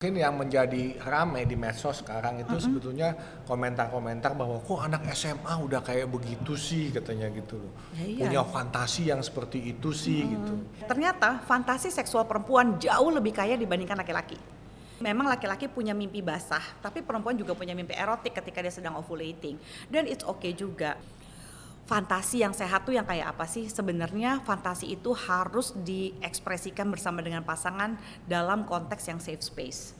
Mungkin yang menjadi ramai di medsos sekarang itu sebetulnya komentar-komentar bahwa kok anak SMA udah kayak begitu sih katanya gitu loh. Ya, iya. Punya fantasi yang seperti itu sih gitu. Ternyata fantasi seksual perempuan jauh lebih kaya dibandingkan laki-laki. Memang laki-laki punya mimpi basah, tapi perempuan juga punya mimpi erotik ketika dia sedang ovulating. Dan it's okay juga. Fantasi yang sehat tuh yang kayak apa sih? Sebenarnya fantasi itu harus diekspresikan bersama dengan pasangan dalam konteks yang safe space.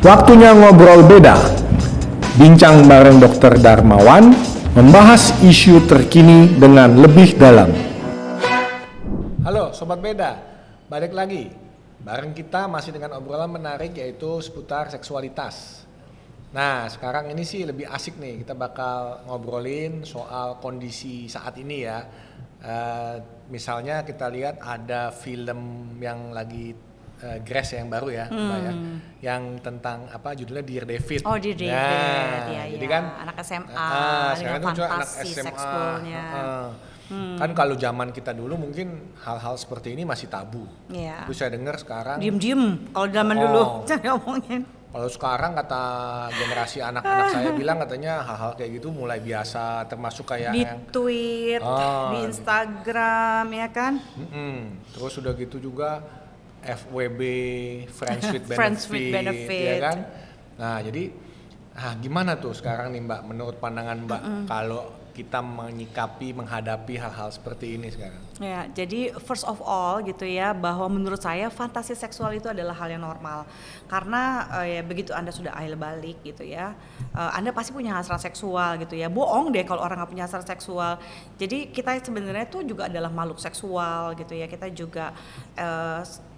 Waktunya ngobrol beda. Bincang bareng Dr. Darmawan, membahas isu terkini dengan lebih dalam. Halo Sobat Beda, balik lagi. Bareng kita masih dengan obrolan menarik yaitu seputar seksualitas. Nah sekarang ini sih lebih asik nih, kita bakal ngobrolin soal kondisi saat ini ya. Misalnya kita lihat ada film yang lagi Grace yang baru ya, Mbak ya, yang tentang apa judulnya Dear David. Oh, Dear David, Nah, ya, jadi ya. kan Anak SMA sekarang dengan itu juga anak fantasi SMA. seksualnya. Kan kalau zaman kita dulu mungkin hal-hal seperti ini masih tabu. Iya. Terus saya dengar sekarang, Diem-diem kalau zaman dulu jangan ngomongin. kalau sekarang kata generasi anak-anak saya bilang katanya hal-hal kayak gitu mulai biasa, termasuk kayak Di yang tweet, di Instagram ya kan. terus udah gitu juga FWB, Friends with Benefit, Friends with Benefit. ya kan. Nah jadi gimana tuh sekarang nih Mbak, menurut pandangan Mbak kalau kita menghadapi hal-hal seperti ini sekarang? Ya, jadi first of all gitu ya, bahwa menurut saya fantasi seksual itu adalah hal yang normal. Karena ya begitu Anda sudah ahil balik gitu ya, Anda pasti punya hasrat seksual gitu ya. Bohong deh kalau orang nggak punya hasrat seksual. Jadi kita sebenarnya tuh juga adalah makhluk seksual gitu ya. Kita juga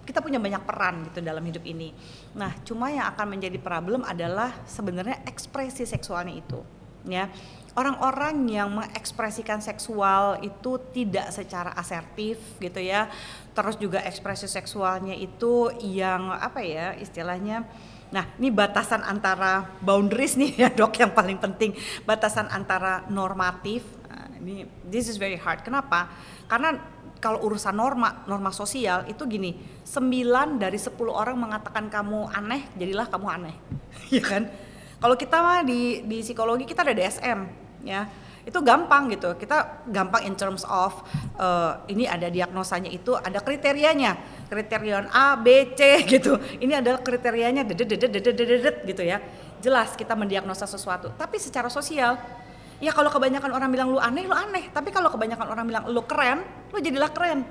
kita punya banyak peran gitu dalam hidup ini. Nah, cuma yang akan menjadi problem adalah sebenarnya ekspresi seksualnya itu, ya. Orang-orang yang mengekspresikan seksual itu tidak secara asertif gitu ya. Terus juga ekspresi seksualnya itu yang apa ya istilahnya. Nah, ini batasan antara boundaries nih ya Dok yang paling penting. Batasan antara normatif. Nah, this is very hard. Kenapa? Karena kalau urusan norma sosial itu gini, 9 dari 10 orang mengatakan kamu aneh, jadilah kamu aneh. Ya kan? Kalau kita mah di psikologi kita ada DSM ya. Itu gampang gitu. Kita gampang in terms of ini ada diagnosanya itu ada kriterianya. Kriterian A, B, C gitu. Ini adalah kriterianya gitu ya. Jelas kita mendiagnosa sesuatu. Tapi secara sosial ya kalau kebanyakan orang bilang lu aneh. Tapi kalau kebanyakan orang bilang lu keren, lu jadilah keren.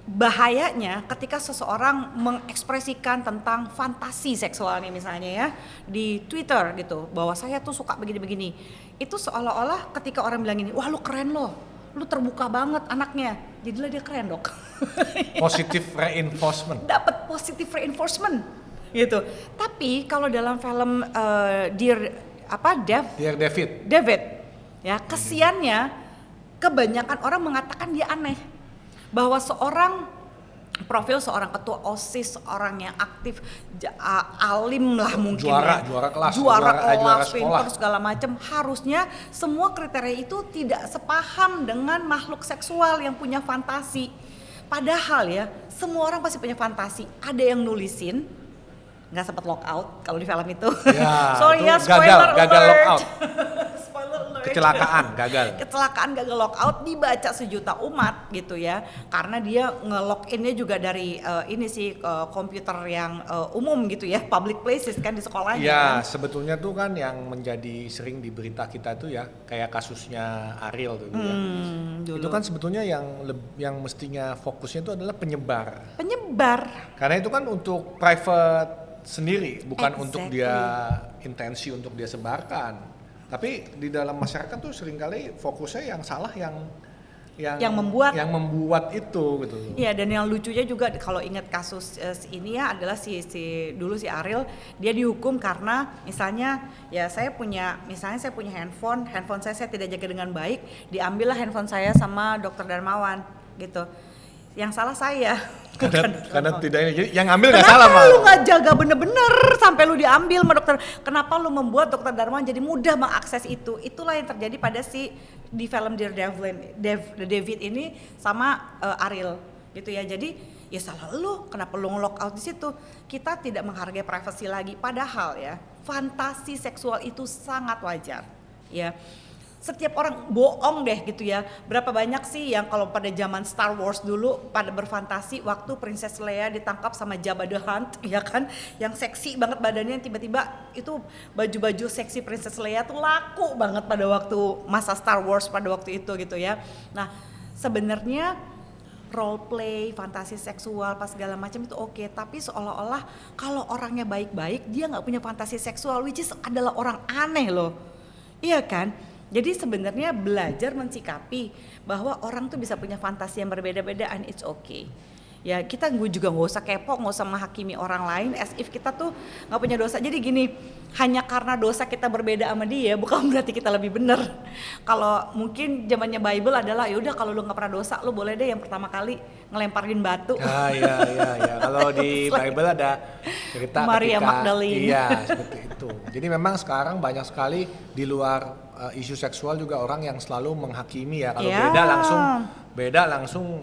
Bahayanya ketika seseorang mengekspresikan tentang fantasi seksualnya misalnya ya di Twitter gitu, bahwa saya tuh suka begini-begini. Itu seolah-olah ketika orang bilang ini, wah lu keren loh, lu terbuka banget anaknya, jadilah dia keren Dok. Positive reinforcement. Dapat positive reinforcement gitu. Tapi kalau dalam film Dear David ya, kesiannya kebanyakan orang mengatakan dia aneh, bahwa profil seorang ketua OSIS, orang yang aktif, alim lah mungkin juara kelas, pintar segala macam, harusnya semua kriteria itu tidak sepaham dengan makhluk seksual yang punya fantasi. Padahal ya semua orang pasti punya fantasi. Ada yang nulisin nggak sempat lockout kalau di film itu. Ya, Sorry ya, gagal lockout. Spoiler alert. Kecelakaan gagal lockout, dibaca sejuta umat gitu ya. Karena dia nge-login-nya juga dari ini sih komputer yang umum gitu ya, public places kan di sekolahnya. Ya, kan? sebetulnya tuh kan yang menjadi sering di berita kita tuh ya, kayak kasusnya Ariel tuh ya. Dulu. Itu kan sebetulnya yang mestinya fokusnya itu adalah penyebar. Karena itu kan untuk private sendiri, bukan untuk dia intensi untuk dia sebarkan. Tapi di dalam masyarakat tuh seringkali fokusnya yang salah yang membuat itu gitu. Iya, dan yang lucunya juga kalau ingat kasus ini ya adalah si Ariel, dia dihukum karena misalnya ya saya punya handphone saya tidak jaga dengan baik, diambillah handphone saya sama Dr. Darmawan gitu. Yang salah saya Karena tidak ini. Jadi yang ngambil nggak salah Kenapa malah. lu nggak jaga bener-bener sampai lu diambil sama dokter? Kenapa lu membuat dokter Darmawan jadi mudah mengakses itu? Itulah yang terjadi pada di film David ini sama Ariel gitu ya. Jadi ya salah lu, kenapa lu nge-lock out di situ? Kita tidak menghargai privasi lagi. Padahal ya, fantasi seksual itu sangat wajar. Ya. Setiap orang bohong deh gitu ya. Berapa banyak sih yang kalau pada zaman Star Wars dulu pada berfantasi waktu Princess Leia ditangkap sama Jabba the Hutt ya kan, yang seksi banget badannya, tiba-tiba itu baju-baju seksi Princess Leia tuh laku banget pada waktu masa Star Wars pada waktu itu gitu ya. Nah, sebenarnya role play, fantasi seksual, pas segala macam itu oke, tapi seolah-olah kalau orangnya baik-baik dia nggak punya fantasi seksual, which is adalah orang aneh loh, iya kan? Jadi sebenarnya belajar mensikapi bahwa orang tuh bisa punya fantasi yang berbeda-beda and it's okay. Ya kita juga nggak usah kepo, nggak usah menghakimi orang lain as if kita tuh nggak punya dosa. Jadi gini, hanya karena dosa kita berbeda sama dia bukan berarti kita lebih benar. Kalau mungkin zamannya Bible adalah ya udah kalau lu nggak pernah dosa, lu boleh deh yang pertama kali ngelemparin batu. Iya. Kalau di Bible ada cerita Maria ketika, Magdalene. Iya, seperti itu. Jadi memang sekarang banyak sekali di luar isu seksual juga orang yang selalu menghakimi ya. Kalau beda langsung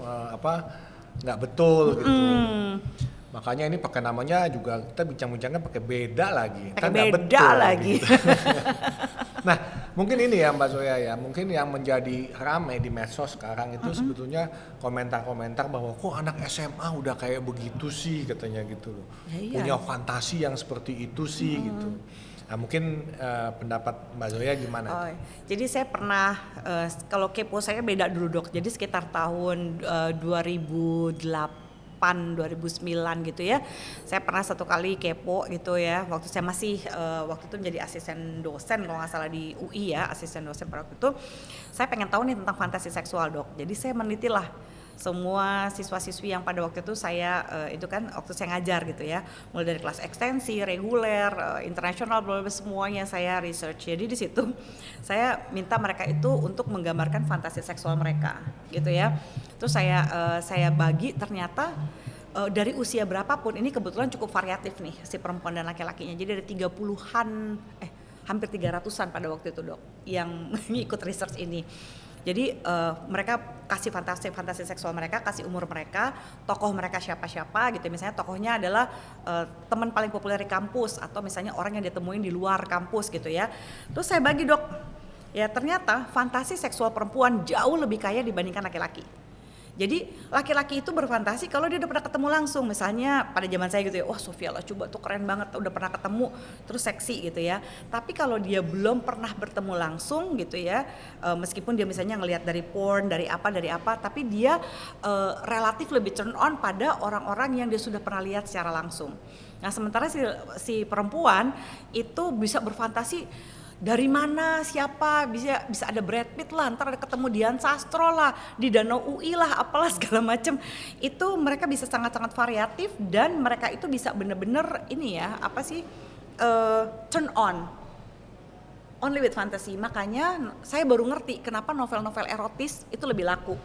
nggak betul gitu. Makanya ini pakai namanya juga kita bincang-bincangnya pakai beda lagi. Pakai Kan nggak beda betul lagi. gitu. Nah, mungkin ini ya Mbak Zoya ya, mungkin yang menjadi ramai di medsos sekarang itu sebetulnya komentar-komentar bahwa kok anak SMA udah kayak begitu sih katanya gitu loh. Ya, iya. Punya fantasi yang seperti itu sih gitu. Nah, mungkin pendapat Mbak Zoya gimana? Oh, jadi saya pernah kalau kepo saya beda dulu dok. Jadi sekitar tahun 2008 gitu ya. Saya pernah satu kali kepo gitu ya. Waktu saya masih waktu itu menjadi asisten dosen kalau nggak salah di UI ya, asisten dosen pada waktu itu. Saya pengen tahu nih tentang fantasi seksual dok. Jadi saya meneliti lah semua siswa-siswi yang pada waktu itu saya itu kan waktu saya ngajar gitu ya, mulai dari kelas ekstensi, reguler, internasional, semuanya saya research. Jadi di situ saya minta mereka itu untuk menggambarkan fantasi seksual mereka gitu ya. Terus saya bagi ternyata dari usia berapapun ini kebetulan cukup variatif nih si perempuan dan laki-lakinya. Jadi dari 30-an hampir 300-an pada waktu itu dok yang ikut research ini. Jadi mereka kasih fantasi seksual mereka, kasih umur mereka, tokoh mereka siapa-siapa gitu. Misalnya tokohnya adalah teman paling populer di kampus atau misalnya orang yang ditemuin di luar kampus gitu ya. Terus saya bagi dok, ya ternyata fantasi seksual perempuan jauh lebih kaya dibandingkan laki-laki. Jadi laki-laki itu berfantasi kalau dia udah pernah ketemu langsung, misalnya pada zaman saya gitu ya, wah Sofia lah coba tuh keren banget, udah pernah ketemu terus seksi gitu ya. Tapi kalau dia belum pernah bertemu langsung gitu ya, meskipun dia misalnya ngelihat dari porn, dari apa, tapi dia relatif lebih turn on pada orang-orang yang dia sudah pernah lihat secara langsung. Nah sementara si perempuan itu bisa berfantasi dari mana, siapa, bisa ada Brad Pitt lah, ntar ada ketemu Dian Sastro lah, di Danau UI lah, apalah segala macam. Itu mereka bisa sangat-sangat variatif dan mereka itu bisa bener-bener ini ya, turn on. Only with fantasy. Makanya saya baru ngerti kenapa novel-novel erotis itu lebih laku.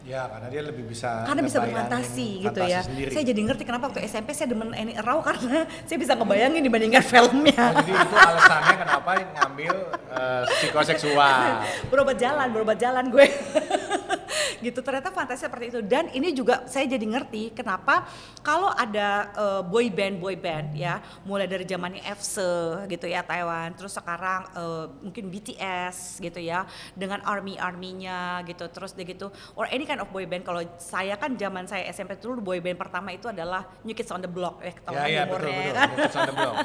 Ya, karena dia lebih bisa berfantasi gitu ya. sendiri. Saya jadi ngerti kenapa waktu SMP saya demen Annie Arau karena saya bisa ngebayangin dibandingkan filmnya. Jadi itu alasannya kenapa ngambil psikoseksual. berobat jalan gue. Gitu, ternyata fantasi seperti itu. Dan ini juga saya jadi ngerti kenapa kalau ada boy band ya, mulai dari zamannya EVSE gitu ya Taiwan, terus sekarang mungkin BTS gitu ya, dengan army-nya gitu, terus dia gitu, or any kind of boy band. Kalau saya kan zaman saya SMP dulu boy band pertama itu adalah New Kids on the Block ketahuan umurnya kan. New Kids on the Block.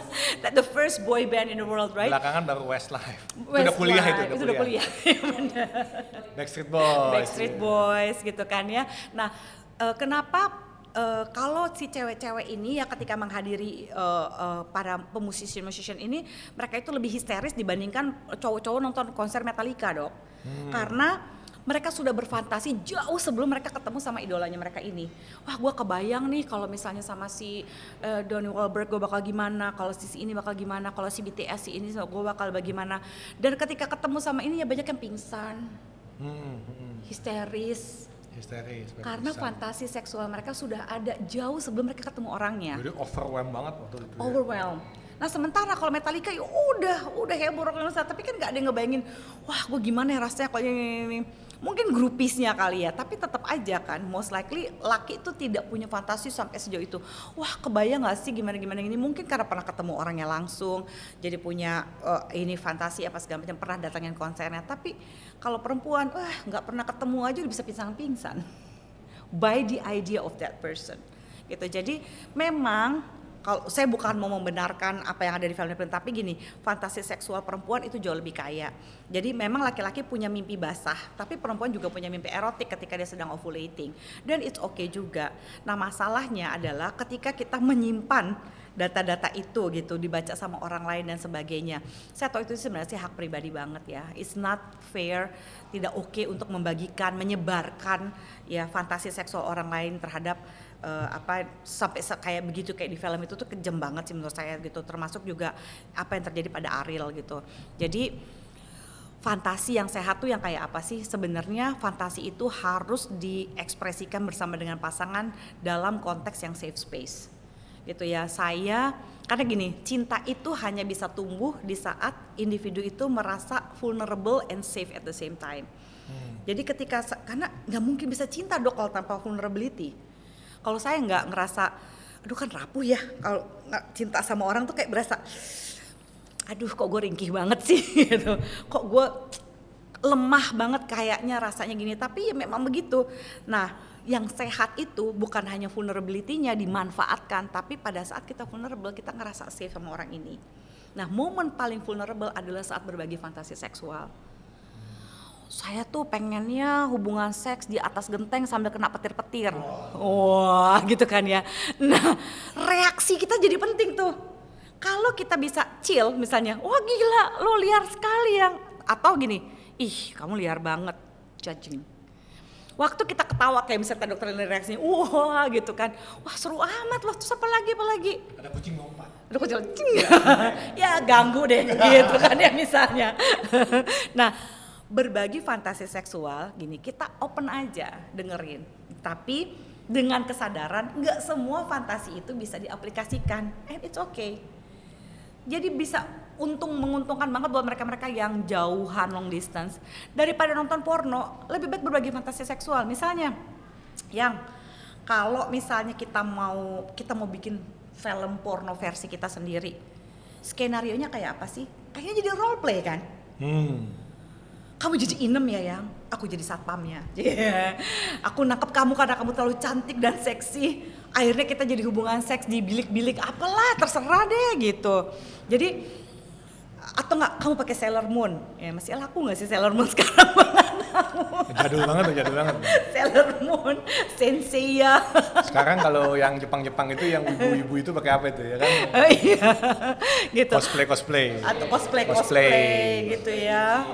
That the first boy band in the world, right? Belakangan baru Westlife. Itu udah kuliah itu udah kuliah. Backstreet Boys gitu kan ya. Nah, kenapa kalau si cewek-cewek ini ya ketika menghadiri para pemusician ini, mereka itu lebih histeris dibandingkan cowok-cowok nonton konser Metallica dok. Karena mereka sudah berfantasi jauh sebelum mereka ketemu sama idolanya mereka ini. Wah, gue kebayang nih kalau misalnya sama si Donnie Wahlberg gue bakal gimana, kalau si ini bakal gimana, kalau si BTS si ini gue bakal bagaimana. Dan ketika ketemu sama ini ya banyak yang pingsan, histeris, Histeris. Karena fantasi seksual mereka sudah ada jauh sebelum mereka ketemu orangnya. Jadi overwhelmed banget waktu itu. Overwhelmed. Nah sementara kalau Metallica ya udah heboh rock Indonesia, tapi kan nggak ada yang ngebayangin, wah gue gimana ya rasanya kalau ini. Mungkin grupisnya kali ya, tapi tetap aja kan, most likely laki itu tidak punya fantasi sampai sejauh itu. Wah kebayang nggak sih gimana ini? Mungkin karena pernah ketemu orangnya langsung, jadi punya ini fantasi apa segala macam, pernah datangin konsernya. Tapi kalau perempuan, nggak pernah ketemu aja udah bisa pingsan-pingsan by the idea of that person. Gitu. Jadi memang kalau saya bukan mau membenarkan apa yang ada di film, tapi gini, fantasi seksual perempuan itu jauh lebih kaya. Jadi memang laki-laki punya mimpi basah, tapi perempuan juga punya mimpi erotik ketika dia sedang ovulating. Dan it's okay juga. Nah masalahnya adalah ketika kita menyimpan data-data itu gitu, dibaca sama orang lain dan sebagainya. Saya tahu itu sebenarnya hak pribadi banget ya. It's not fair, tidak oke untuk membagikan, menyebarkan ya fantasi seksual orang lain terhadap sampai kayak begitu kayak di film itu tuh kejam banget sih menurut saya gitu, termasuk juga apa yang terjadi pada Ariel gitu. Jadi fantasi yang sehat tuh yang kayak apa sih? Sebenarnya fantasi itu harus diekspresikan bersama dengan pasangan dalam konteks yang safe space gitu ya. Karena gini, cinta itu hanya bisa tumbuh di saat individu itu merasa vulnerable and safe at the same time. Jadi karena nggak mungkin bisa cinta dok kalau tanpa vulnerability. Kalau saya nggak ngerasa, aduh kan rapuh ya, kalau cinta sama orang tuh kayak berasa, aduh kok gue ringkih banget sih gitu, kok gue lemah banget kayaknya rasanya gini, tapi ya memang begitu. Nah yang sehat itu bukan hanya vulnerability-nya dimanfaatkan, tapi pada saat kita vulnerable kita ngerasa safe sama orang ini. Nah momen paling vulnerable adalah saat berbagi fantasi seksual. Saya tuh pengennya hubungan seks di atas genteng sambil kena petir-petir. Wah gitu kan ya. Nah reaksi kita jadi penting tuh. Kalau kita bisa chill misalnya, wah gila lo liar sekali yang. Atau gini, ih kamu liar banget, judging. Waktu kita ketawa kayak misalnya dokter reaksinya, wah gitu kan. Wah seru amat loh, terus apa lagi? Ada kucing lompat. Ada kucing ya ganggu deh gitu kan ya misalnya. Nah berbagi fantasi seksual gini, kita open aja dengerin, tapi dengan kesadaran nggak semua fantasi itu bisa diaplikasikan, and it's okay. Jadi bisa menguntungkan banget buat mereka-mereka yang jauhan long distance, daripada nonton porno lebih baik berbagi fantasi seksual. Misalnya yang kalau misalnya kita mau bikin film porno versi kita sendiri, skenarionya kayak apa sih? Kayaknya jadi role play kan. Kamu jadi Inem ya yang, aku jadi satpamnya. Aku nangkep kamu karena kamu terlalu cantik dan seksi. Akhirnya kita jadi hubungan seks di bilik-bilik, apalah terserah deh gitu. Jadi atau nggak kamu pakai Sailor Moon? Ya masih laku nggak sih Sailor Moon sekarang? Jadul banget. Sailor Moon, Senseiya. Sekarang kalau yang Jepang-Jepang itu yang ibu-ibu itu pakai apa itu ya kan? Iya, gitu. Cosplay. Atau cosplay gitu ya.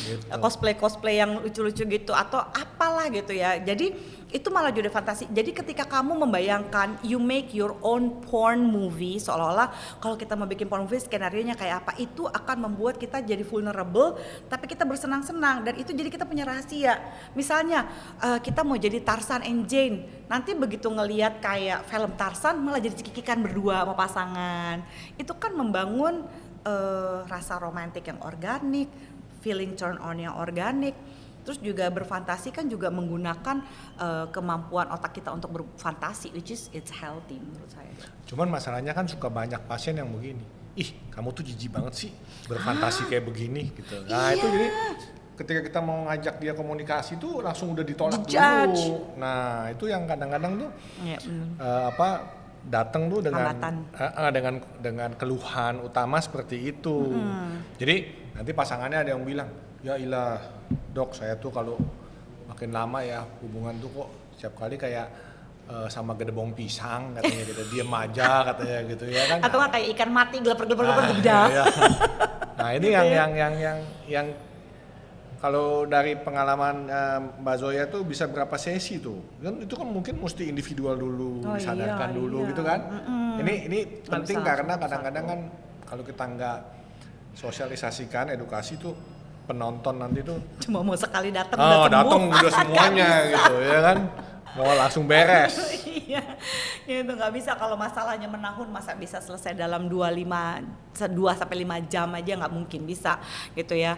Gitu. Cosplay yang lucu-lucu gitu atau apalah gitu ya. Jadi itu malah jadi fantasi. Jadi ketika kamu membayangkan, you make your own porn movie, seolah-olah kalau kita mau bikin porn movie skenario-nya kayak apa, itu akan membuat kita jadi vulnerable, tapi kita bersenang-senang dan itu jadi kita punya rahasia. Misalnya kita mau jadi Tarzan and Jane, nanti begitu ngelihat kayak film Tarzan malah jadi cekikikan berdua sama pasangan. Itu kan membangun rasa romantik yang organik, feeling turn on yang organik. Terus juga berfantasi kan juga menggunakan kemampuan otak kita untuk berfantasi, which is it's healthy menurut saya. Cuman masalahnya kan suka banyak pasien yang begini, ih kamu tuh jijik banget sih berfantasi kayak begini gitu. Nah itu jadi ketika kita mau ngajak dia komunikasi tuh langsung udah ditolak dulu. Nah itu yang kadang-kadang tuh datang tuh dengan keluhan utama seperti itu. Jadi nanti pasangannya ada yang bilang, ya ilah dok saya tuh kalau makin lama ya hubungan tuh kok setiap kali kayak sama gedebong pisang katanya gitu, diem aja katanya gitu ya kan. Atau kayak ikan mati geleper-geleper gitu. Iya. Nah ini yang kalau dari pengalaman Mbak Zoya tuh bisa berapa sesi tuh? Kan itu kan mungkin mesti individual dulu, disadarkan dulu gitu kan. Ini penting karena kadang-kadang kan kalau kita nggak sosialisasikan edukasi tuh penonton nanti tuh Cuma mau sekali datang udah sembuh. datang udah semuanya gitu ya kan, mau langsung beres. Iya, itu nggak bisa. Kalau masalahnya menahun, masa bisa selesai dalam 2 sampai 5 jam aja, nggak mungkin bisa gitu ya.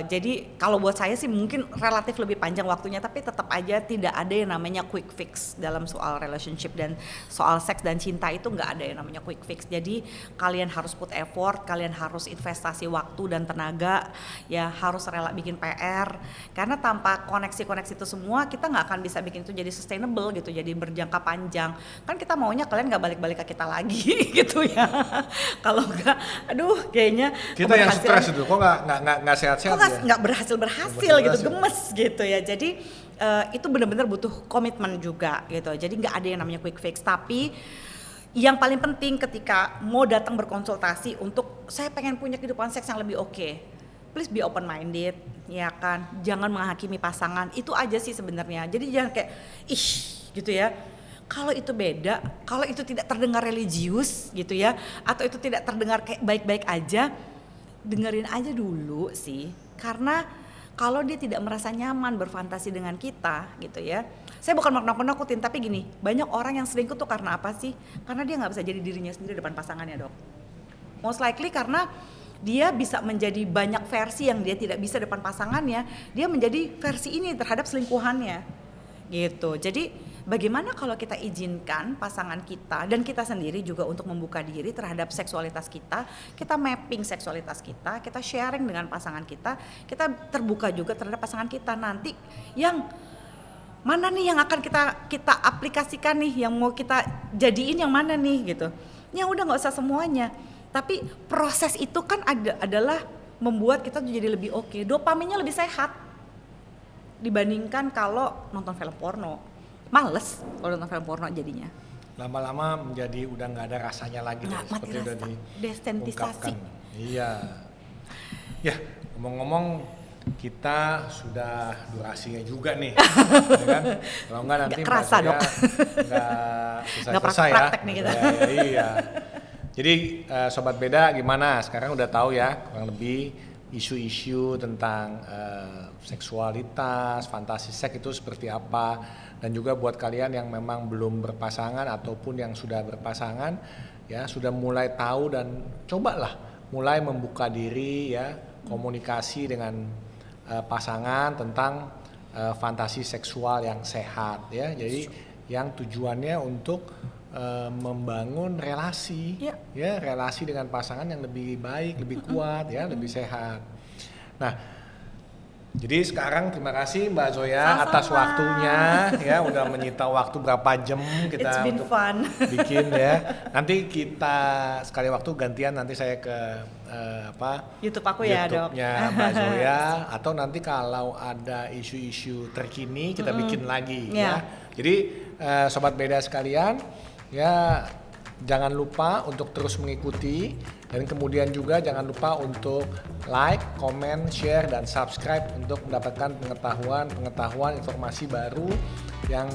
Jadi kalau buat saya sih mungkin relatif lebih panjang waktunya, tapi tetap aja tidak ada yang namanya quick fix dalam soal relationship dan soal seks dan cinta itu nggak ada yang namanya quick fix. Jadi kalian harus put effort, kalian harus investasi waktu dan tenaga, ya harus rela bikin PR, karena tanpa koneksi-koneksi itu semua kita nggak akan bisa bikin itu jadi sustainable gitu, jadi berjangka panjang. Kan kita maunya kalian nggak balik-balik ke kita lagi gitu ya. Kalau nggak, aduh kayaknya Kita yang stres itu, kok nggak sehat-sehat kok ya? nggak berhasil gitu, gemes gitu ya. Jadi itu benar-benar butuh komitmen juga gitu. Jadi nggak ada yang namanya quick fix. Tapi yang paling penting ketika mau datang berkonsultasi untuk saya pengen punya kehidupan seks yang lebih oke, please be open minded, ya kan. Jangan menghakimi pasangan. Itu aja sih sebenarnya. Jadi jangan kayak ih gitu ya. Kalau itu beda, kalau itu tidak terdengar religius gitu ya, atau itu tidak terdengar kayak baik-baik aja, dengerin aja dulu sih. Karena kalau dia tidak merasa nyaman berfantasi dengan kita gitu ya, saya bukan nakut-nakutin, tapi gini, banyak orang yang selingkuh tuh karena apa sih? Karena dia nggak bisa jadi dirinya sendiri depan pasangannya, Dok. Most likely karena dia bisa menjadi banyak versi yang dia tidak bisa depan pasangannya, dia menjadi versi ini terhadap selingkuhannya gitu. Jadi bagaimana kalau kita izinkan pasangan kita dan kita sendiri juga untuk membuka diri terhadap seksualitas kita mapping seksualitas kita sharing dengan pasangan kita terbuka juga terhadap pasangan kita. Nanti yang mana nih yang akan kita aplikasikan nih, yang mau kita jadiin yang mana nih gitu. Ya udah nggak usah semuanya. Tapi proses itu kan adalah membuat kita jadi lebih oke. Dopaminnya lebih sehat dibandingkan kalau nonton film porno. Males kalau nonton film porno jadinya. Lama-lama menjadi udah nggak ada rasanya lagi deh, Mati seperti udah rasa, diungkapkan. desensitisasi. Iya. Ya, ngomong-ngomong kita sudah durasinya juga nih, ya kan? Kalau nggak nanti Nggak kerasa, Dok. nggak Nggak selesai ya. praktek nih kita. Iya. Jadi Sobat Beda gimana? Sekarang udah tahu ya kurang lebih isu-isu tentang seksualitas, fantasi seks itu seperti apa, dan juga buat kalian yang memang belum berpasangan ataupun yang sudah berpasangan ya sudah mulai tahu dan cobalah mulai membuka diri ya, komunikasi dengan pasangan tentang fantasi seksual yang sehat ya. Jadi yang tujuannya untuk membangun relasi ya, relasi dengan pasangan yang lebih baik, lebih kuat ya, lebih sehat. Nah, jadi sekarang terima kasih Mbak Zoya Sama-sama. atas waktunya ya, udah menyita waktu berapa jam kita It's been untuk fun. bikin ya. Nanti kita sekali waktu gantian, nanti saya ke YouTube aku ya, Dok. YouTube-nya Mbak Zoya, atau nanti kalau ada isu-isu terkini kita bikin lagi ya. Jadi Sobat Beda sekalian ya, jangan lupa untuk terus mengikuti, dan kemudian juga jangan lupa untuk like, comment, share, dan subscribe untuk mendapatkan pengetahuan informasi baru yang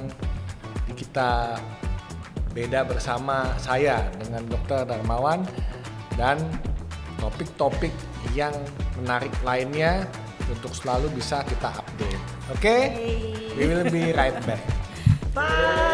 kita beda bersama saya dengan Dr. Darmawan, dan topik-topik yang menarik lainnya untuk selalu bisa kita update. Oke? We will be right back. Bye.